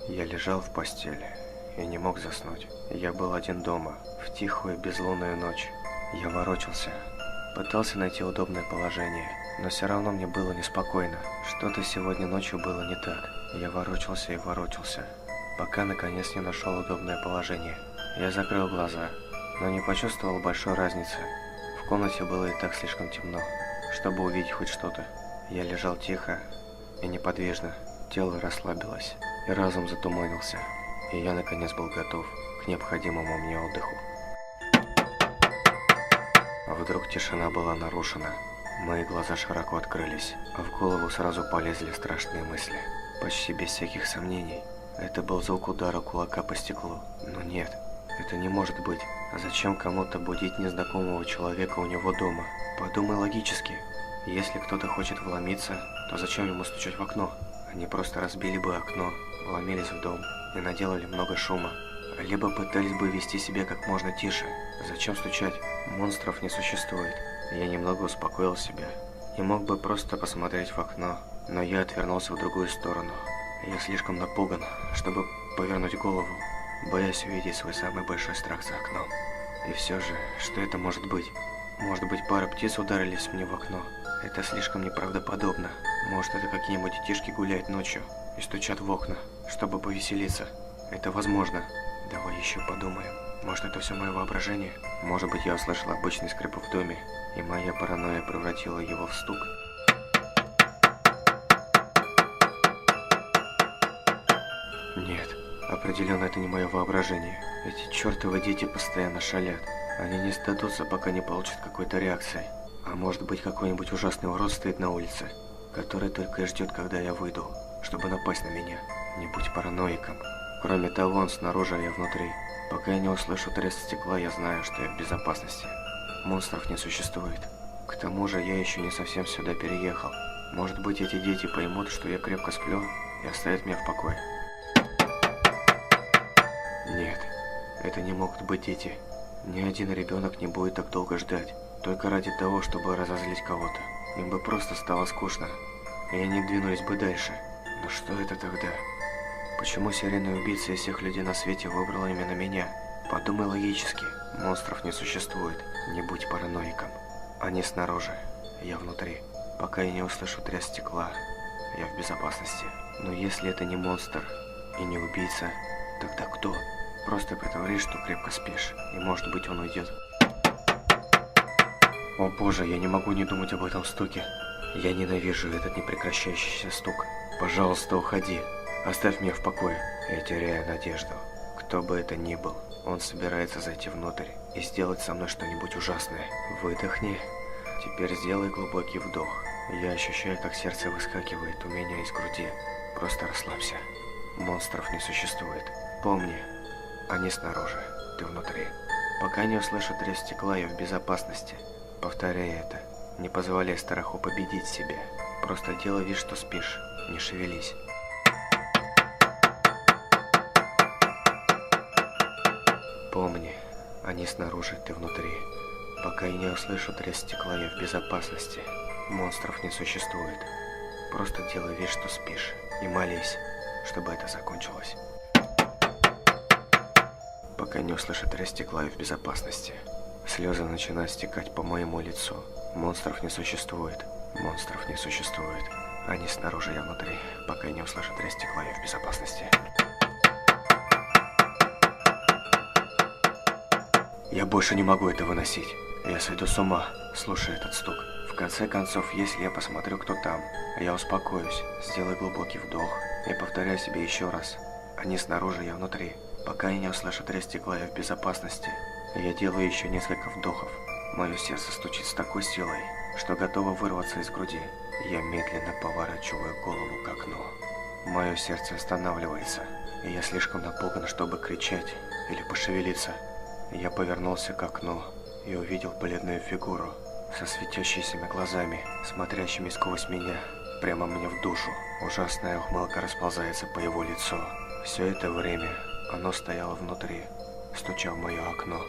Я лежал в постели и не мог заснуть. Я был один дома, в тихую безлунную ночь. Я ворочался, пытался найти удобное положение, но все равно мне было неспокойно. Что-то сегодня ночью было не так. Я ворочался и ворочался, пока наконец не нашел удобное положение. Я закрыл глаза, но не почувствовал большой разницы. В комнате было и так слишком темно, чтобы увидеть хоть что-то. Я лежал тихо и неподвижно. Тело расслабилось, и разум затуманился, и я наконец был готов к необходимому мне отдыху. А вдруг тишина была нарушена. Мои глаза широко открылись, а в голову сразу полезли страшные мысли. Почти без всяких сомнений. Это был звук удара кулака по стеклу. Но нет, это не может быть. А зачем кому-то будить незнакомого человека у него дома? Подумай логически. Если кто-то хочет вломиться, то зачем ему стучать в окно? Они просто разбили бы окно, вломились в дом и наделали много шума. Либо пытались бы вести себя как можно тише. Зачем стучать? Монстров не существует. Я немного успокоил себя и мог бы просто посмотреть в окно, но я отвернулся в другую сторону. Я слишком напуган, чтобы повернуть голову, боясь увидеть свой самый большой страх за окном. И все же, что это может быть? Может быть, пара птиц ударились мне в окно? Это слишком неправдоподобно. Может, это какие-нибудь детишки гуляют ночью и стучат в окна, чтобы повеселиться. Это возможно. Давай еще подумаем. Может, это все мое воображение? Может быть, я услышал обычный скрип в доме, и моя паранойя превратила его в стук? Нет, определенно это не мое воображение. Эти чертовы дети постоянно шалят. Они не сдадутся, пока не получат какой-то реакции. А может быть, какой-нибудь ужасный урод стоит на улице, который только и ждет, когда я выйду, чтобы напасть на меня. Не будь параноиком. Кроме того, он снаружи, а я внутри. Пока я не услышу треск стекла, я знаю, что я в безопасности. Монстров не существует. К тому же, я еще не совсем сюда переехал. Может быть, эти дети поймут, что я крепко сплю, и оставят меня в покое. Нет, это не могут быть дети. Ни один ребенок не будет так долго ждать, только ради того, чтобы разозлить кого-то. Им бы просто стало скучно, и они двинулись бы дальше. Но что это тогда? Почему серийный убийца из всех людей на свете выбрал именно меня? Подумай логически. Монстров не существует. Не будь параноиком. Они снаружи, я внутри. Пока я не услышу треск стекла, я в безопасности. Но если это не монстр и не убийца, тогда кто? Просто притворись, что крепко спишь, и может быть он уйдет. О боже, я не могу не думать об этом стуке. Я ненавижу этот непрекращающийся стук. Пожалуйста, уходи. Оставь меня в покое. Я теряю надежду. Кто бы это ни был, он собирается зайти внутрь и сделать со мной что-нибудь ужасное. Выдохни. Теперь сделай глубокий вдох. Я ощущаю, как сердце выскакивает у меня из груди. Просто расслабься. Монстров не существует. Помни, они снаружи, ты внутри. Пока не услышу треск стекла, я в безопасности. Повторяй это. Не позволяй страху победить себя. Просто делай вид, что спишь. Не шевелись. Помни, они снаружи, ты внутри. Пока я не услышу треск стекла, я в безопасности. Монстров не существует. Просто делай вид, что спишь. И молись, чтобы это закончилось. Пока не услышу треск стекла, я в безопасности. Слезы начинают стекать по моему лицу. Монстров не существует. Монстров не существует. Они снаружи, я внутри. Пока я не услышу треск стекла, я в безопасности. Я больше не могу это выносить. Я сойду с ума, слушая этот стук. В конце концов, если я посмотрю, кто там, я успокоюсь, сделаю глубокий вдох и повторяю себе еще раз. Они снаружи, я внутри. Пока я не услышу треск стекла, я в безопасности. Я делаю еще несколько вдохов. Мое сердце стучит с такой силой, что готово вырваться из груди. Я медленно поворачиваю голову к окну. Мое сердце останавливается, и я слишком напуган, чтобы кричать или пошевелиться. Я повернулся к окну и увидел бледную фигуру со светящимися глазами, смотрящими сквозь меня, прямо мне в душу. Ужасная ухмылка расползается по его лицу. Все это время оно стояло внутри, стуча в мое окно.